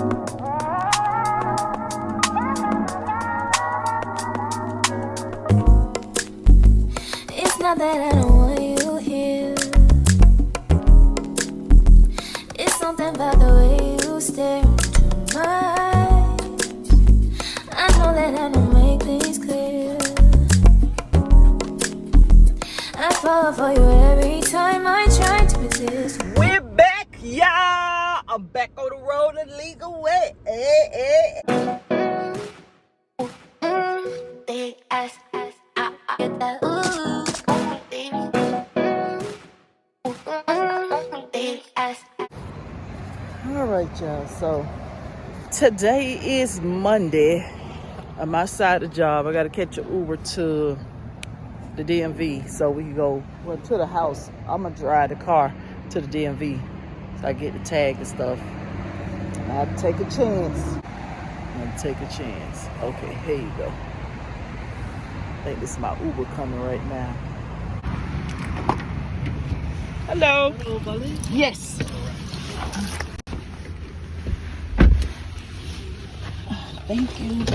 It's not that I don't want you here. It's something about the way you stare into my eyes. I know that I don't make things clear. I fall for you every time I try to resist. We're back, y'all. I'm back on the road the legal way. Big ass, I get that ooh, baby. Big ass. All right, y'all. So today is Monday. I'm outside the job. I got to catch an Uber to the DMV so we can go to the house. I'm going to drive the car to the DMV so I get the tag and stuff. I have to take a chance. Okay, here you go. I think this is my Uber coming right now. Hello. Hello, buddy. Yes. Thank you.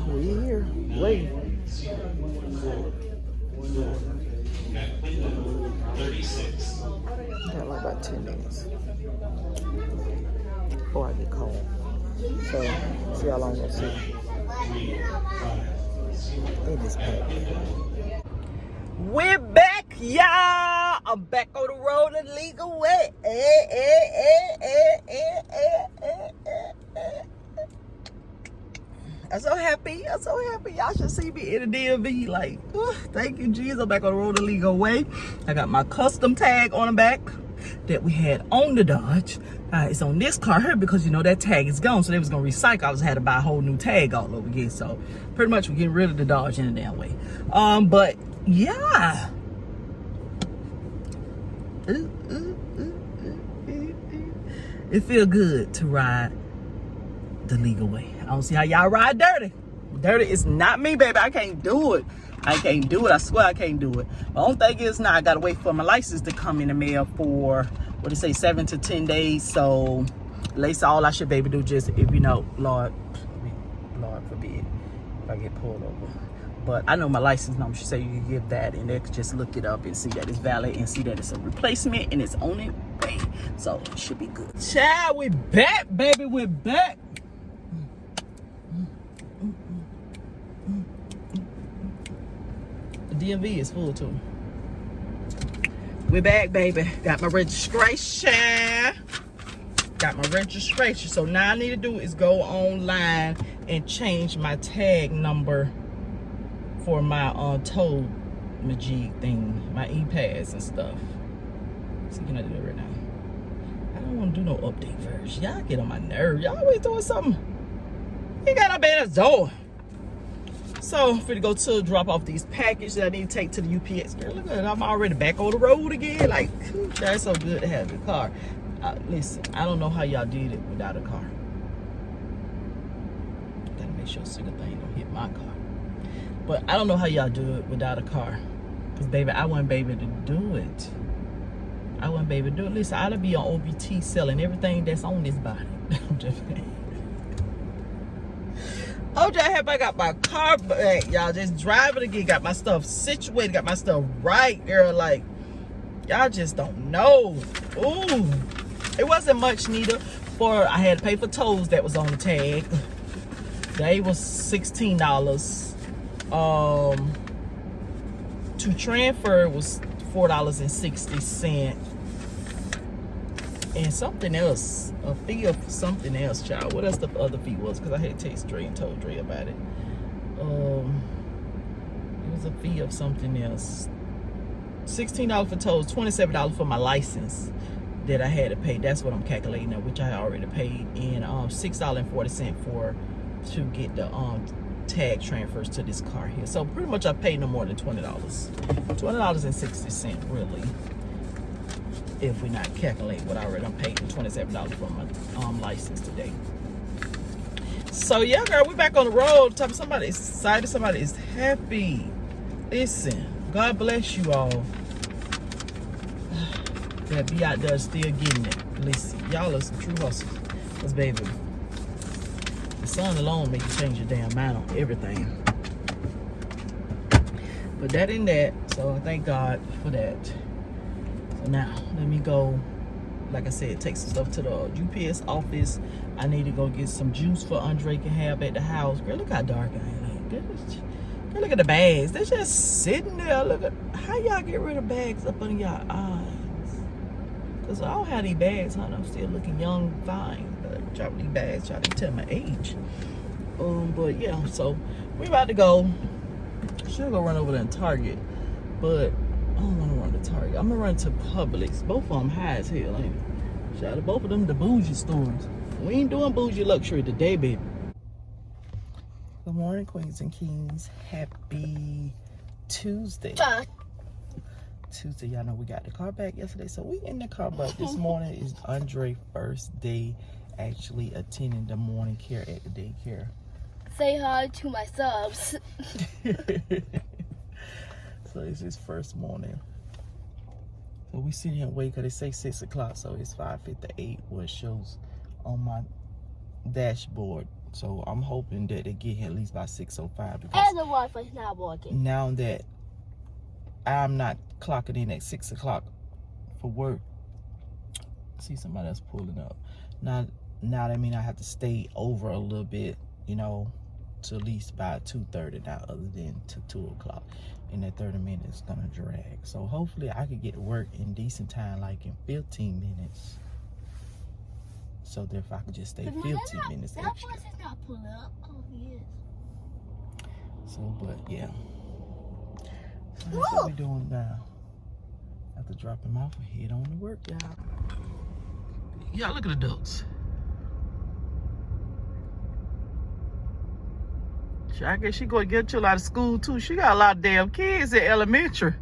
We're here. Wait. Got like about 10 minutes before I get home. So, see how long we'll see. It is packed. We're back, y'all. I'm back on the road the legal way. I'm so happy. Y'all should see me in the DMV. Like, thank you, Jesus. I'm back on the road the legal way. I got my custom tag on the back that we had on the Dodge. It's on this car here because, you know, that tag is gone. So they was going to recycle. I was had to buy a whole new tag all over again. So pretty much we're getting rid of the Dodge in a damn way. But yeah. It feel good to ride the legal way. I don't see how y'all ride dirty. Dirty is not me, baby. I can't do it. I swear I can't do it. The only thing is now I gotta wait for my license to come in the mail for, what do you say, 7 to 10 days. So at least all I should be able to do, just if you know, Lord forbid, if I get pulled over. But I know my license number should say you can give that, and they could just look it up and see that it's valid and see that it's a replacement and it's on its way. So it should be good. Child, we back, baby. We're back. The DMV is full too. We're back, baby. Got my registration. So now I need to do is go online and change my tag number for my tow majig thing, my e-pass and stuff. So can I do that right now? I don't want to do no update version. Y'all get on my nerves. Y'all always doing something. You got up at the door. So I'm finna go to drop off these packages that I need to take to the UPS. Girl, look at it. I'm already back on the road again. Like, that's so good to have the car. Listen, I don't know how y'all did it without a car. Gotta make sure a single thing don't hit my car. But I don't know how y'all do it without a car. Because, baby, I wasn't able to do it. Listen, I'd be on OBT selling everything that's on this body. I'm just kidding. I'm just happy I got my car back, y'all. Just driving again. Got my stuff situated. Got my stuff right, girl. Like, y'all just don't know. Ooh. It wasn't much neither. I had to pay for tolls that was on the tag. They was $16. To transfer was $4.60. And something else, a fee of something else, child. What else the other fee was? Because I had to text Dre and told Dre about it. It was a fee of something else. $16 for tolls, $27 for my license that I had to pay. That's what I'm calculating now, which I already paid. And $6.40 to get the tag transfers to this car here. So pretty much I paid no more than $20. $20.60 really. If we're not calculating what I already paid, $27 for my license today. So yeah, girl, we're back on the road. Somebody is excited, somebody is happy. Listen, God bless you all. that be out there still getting it. Listen, y'all are some true hustlers. Cause baby, the sun alone make you change your damn mind on everything. But that ain't that. So I thank God for that. So now let me go. Like I said, take some stuff to the UPS office. I need to go get some juice for Andre can have at the house. Girl, look how dark I am. Girl, look at the bags. They're just sitting there. Look at how y'all get rid of bags up under y'all eyes. Cause I don't have these bags, honey. I'm still looking young, fine. Drop these bags, try to tell my age. But yeah, so we about to go. Should go run over there in Target, but I don't want to run to Target. I'm gonna run to Publix. Both of them high as hell, ain't it? Shout out to both of them the bougie stores. We ain't doing bougie luxury today, baby. Good morning, queens and kings. Happy Tuesday. Tuesday, y'all know we got the car back yesterday, so we in the car. But this morning is Andre's first day actually attending the morning care at the daycare. Say hi to my subs. So it's his first morning. So we sit here and wait because they say 6 o'clock, so it's 5:58 what shows on my dashboard. So I'm hoping that they get here at least by 6:05 because And the Wi-Fi's not working. now that I'm not clocking in at 6 o'clock for work. See somebody else pulling up. Now that means I have to stay over a little bit, you know, to at least by 2:30 now, other than to 2 o'clock. And that 30 minutes gonna drag. So hopefully I can get to work in decent time, like in 15 minutes. So that if I could just stay 15 minutes that extra. bus is not pulling up. Oh, yes. So, but yeah. So that's what we doing now. After dropping him off, we head on to work, y'all. Y'all look at the ducks. I guess she gonna get you out of school too. She got a lot of damn kids in elementary.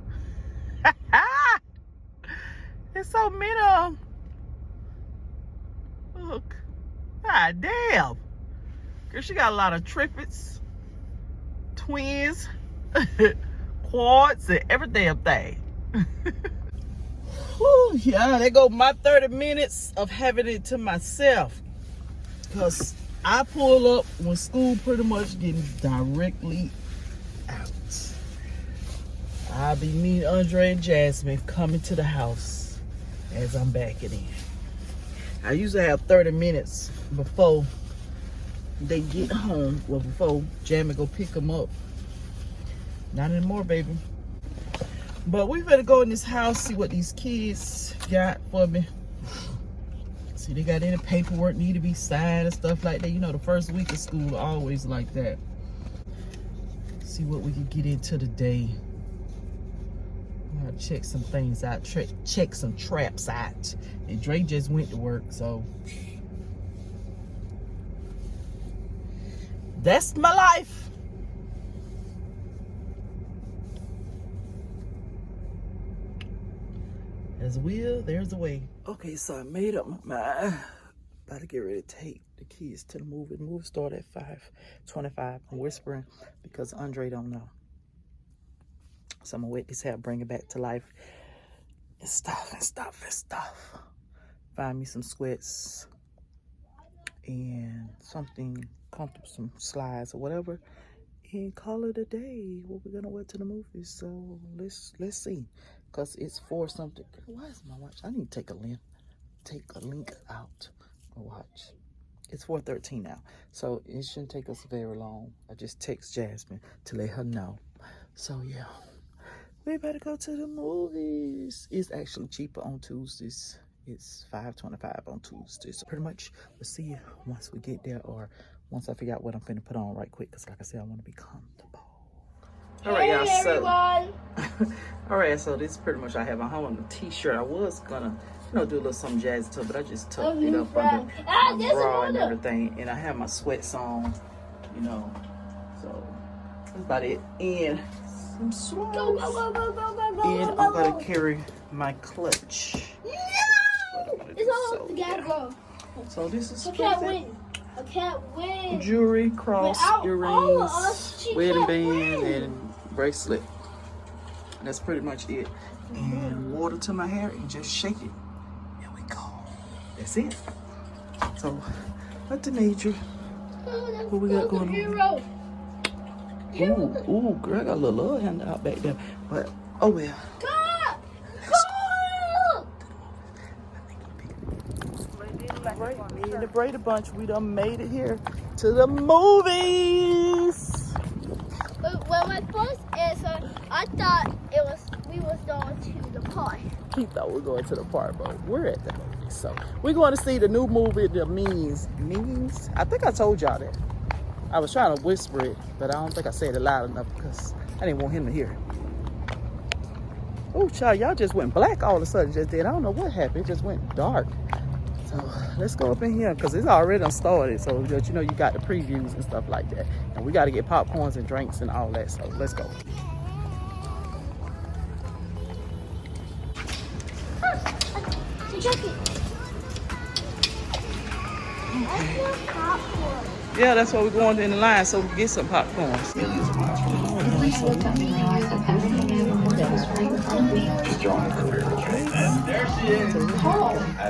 There's so many of them. Look. God damn. Girl, she got a lot of triplets, twins, quads, and every damn thing. Whew, yeah, there go my 30 minutes of having it to myself. Because I pull up when school pretty much getting directly out. I'll be meeting Andre and Jasmine coming to the house as I'm backing in. I usually have 30 minutes before they get home. Well, before Jamie go pick them up. Not anymore, baby. But we better go in this house, see what these kids got for me. See, they got any paperwork need to be signed and stuff like that. You know, the first week of school always like that. See what we can get into today. I'm gonna check some things out, check some traps out. And Dre just went to work, so that's my life. There's a will, there's a way. Okay, so I made up my mind. About to get ready to take the kids to the movie. The movie started at 5:25. I'm whispering because Andre don't know. So I'm gonna wet this hair, bring it back to life. And stuff. Find me some sweats and something comfortable, some slides or whatever. And call it a day. What we're gonna wear to the movies. So let's see. Cause it's 4 something. Why is my watch? I need to take a link out my watch. It's 4:13 now, so it shouldn't take us very long. I just text Jasmine to let her know. So yeah, we better go to the movies. It's actually cheaper on Tuesdays. It's $5.25 on Tuesdays. So pretty much, we'll see you once we get there, or once I figure out what I'm finna put on right quick. Cause like I said, I want to be comfortable. All right, y'all. Everyone. All right, so this is pretty much I have my home on the t-shirt. I was gonna, do a little something jazzy to it, but I just tucked it up under my bra and everything. And I have my sweats on, so that's about it. And some sweats. Go. And I'm gonna carry my clutch. No! It's all together. So this is I can't win. Jewelry, cross, earrings, wedding band, and bracelet. That's pretty much it. and water to my hair and just shake it. Here we go. That's it. So, what the major? What we got going on? Ooh, girl, I got a little love hand out back there. But, oh well. Me and the Brady Bunch, we done made it here to the movies. When my first answer, I thought we was going to the park. He thought we were going to the park, but we're at the movies. So we're going to see the new movie, The Means. Means? I think I told y'all that. I was trying to whisper it, but I don't think I said it loud enough because I didn't want him to hear it. Oh, child, y'all just went black all of a sudden just then. I don't know what happened. It just went dark. So let's go up in here because it's already done started. So that you know you got the previews and stuff like that. And we got to get popcorns and drinks and all that. So let's go. Yeah, that's why we're going in the line so we can get some popcorn. I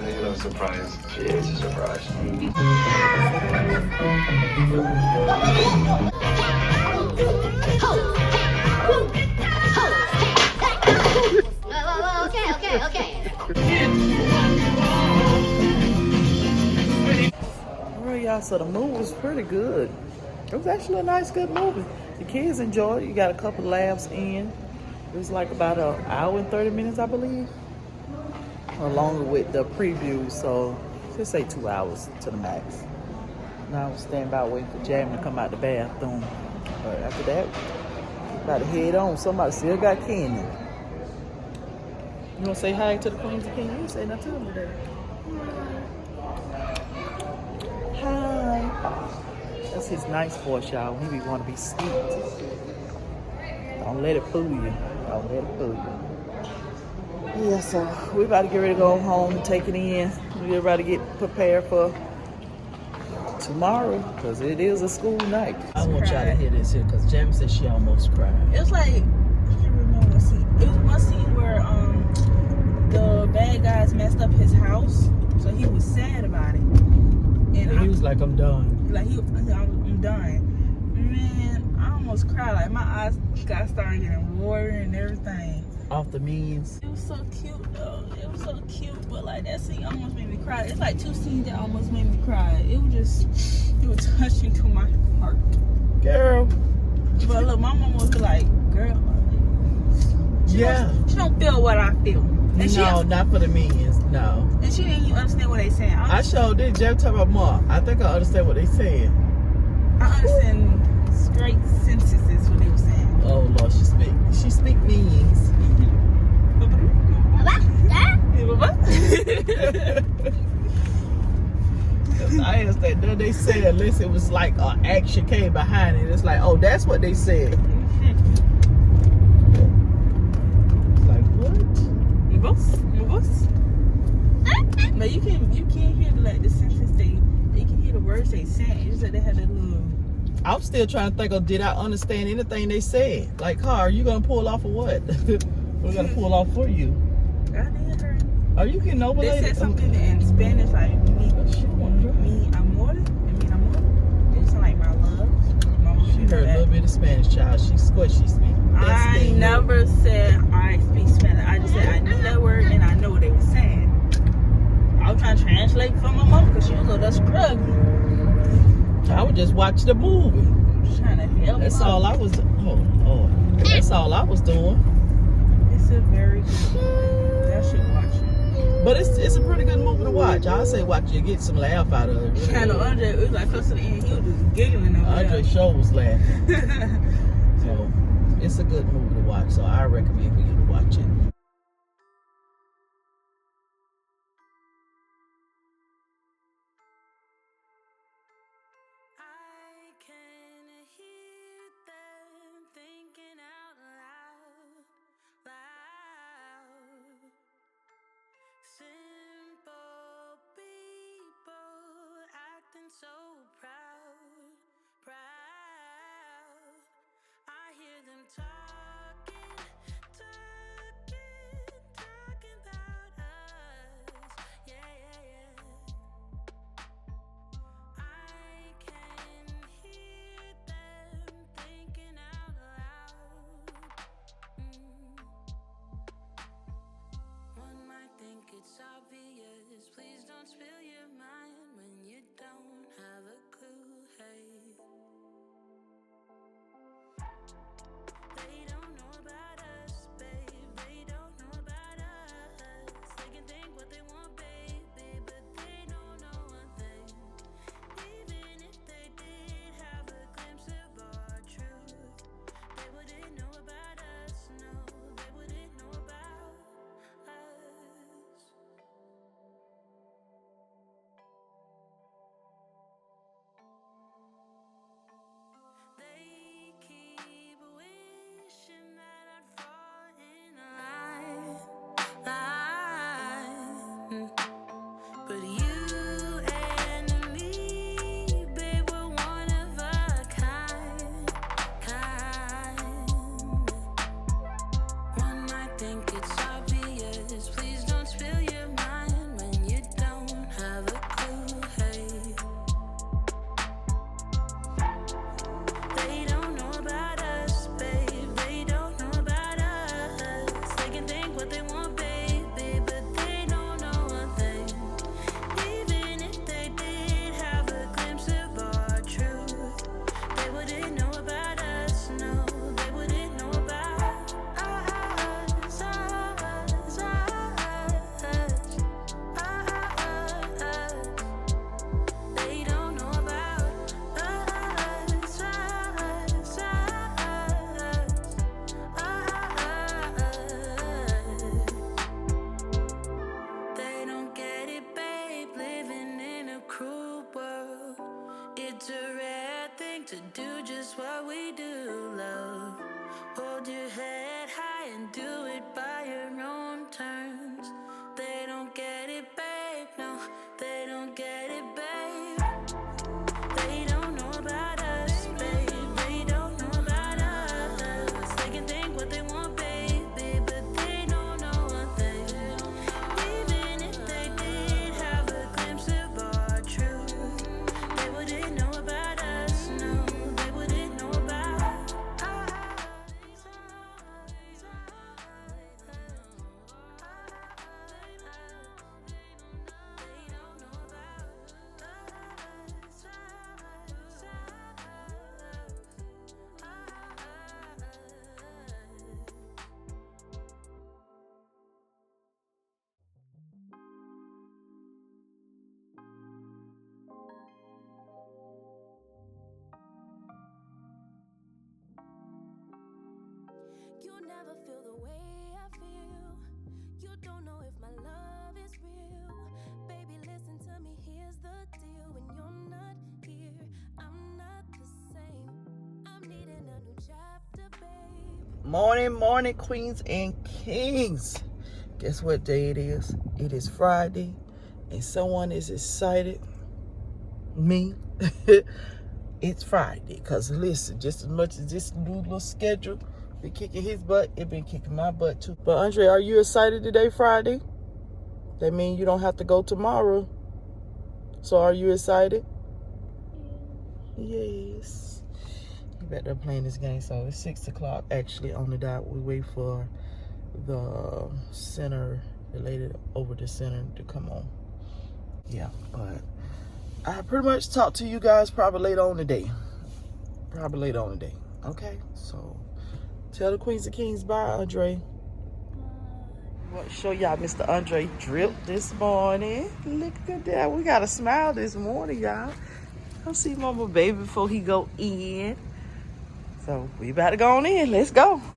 think it was a surprise. It's a surprise. Okay. Alright, y'all, so the movie was pretty good. It was actually a nice, good movie. The kids enjoyed it. You got a couple laughs in. It was like about an hour and 30 minutes, I believe. Along with the preview, so just say 2 hours to the max. Now I'm standing by waiting for Jamie to come out the bathroom. But after that, about to head on. Somebody still got candy. You want to say hi to the Queens of King? You say nothing to them today. Hi. That's his nice voice, y'all. He be want to be sweet. Don't let it fool you. Don't let it fool you. Yeah, so we about to get ready to go home and take it in. We ready to get prepared for tomorrow because it is a school night. I want y'all to hear this here because Jamie said she almost cried. It was like, I can't remember what scene. It was one scene where the bad guys messed up his house, so he was sad about it. And he was like, I'm done. Like, I'm done. Man, I almost cried. Like, my eyes got started getting watery and everything. Off the means. It was so cute, though. It was so cute, but like, that scene almost made me cry. It's like 2 scenes that almost made me cry. It was touching to my heart. Girl. But look, my mom was like, girl, she don't feel what I feel. And No, not for the means. No. And she didn't even understand what they saying. I sure did. Jeff talk about Mom. I think I understand what they saying. I understand straight sentences what they were saying. Oh Lord, she speak means. I understand. Then they said unless it was like an action came behind it. It's like, oh, that's what they said. It's like what? But you can't hear like the sentence they can hear the words they saying. It's like they had a little. I'm still trying to think of did I understand anything they said? Like, car, are you gonna pull off or what? We're gonna pull off for you. I didn't hear. Are you getting over They said something in Spanish like me amor. It sound like my love. She heard a little bit of Spanish, child. She's what she speaks. I never said I speak Spanish. I just said I knew that word and I know what they were saying. I was trying to translate for my mom because she was a little struggling. I would just watch the movie. I'm just trying to help. That's all I was. Oh, that's all I was doing. It's a very good. I should watch it. But it's a pretty good movie to watch. I say watch it, get some laugh out of it. Really. I know Andre. It was like close to the end. He was just giggling over Andre show was laughing. So it's a good movie to watch. So I recommend for you to watch it. Simple people acting so proud. I hear them talking. feel the way I feel. You don't know if my love is real. Baby, listen to me, here's the deal. When you're not here, I'm not the same. I'm needing a new chapter, babe. Morning, queens and kings. Guess what day it is? It is Friday, and someone is excited. Me. It's Friday, because listen, just as much as this new little schedule been kicking his butt, it been kicking my butt too. But Andre, are you excited today, Friday? That means you don't have to go tomorrow. So are you excited? Yes. He back there playing this game. So it's 6 o'clock actually on the dot. We wait for the center, the lady over the center to come on. Yeah, but I pretty much talk to you guys probably later on today. Okay, so tell the queens and kings bye, Andre. I want to show y'all Mr. Andre drip this morning. Look at that. We got a smile this morning, y'all. Come see Mama Baby before he go in. So we about to go on in. Let's go.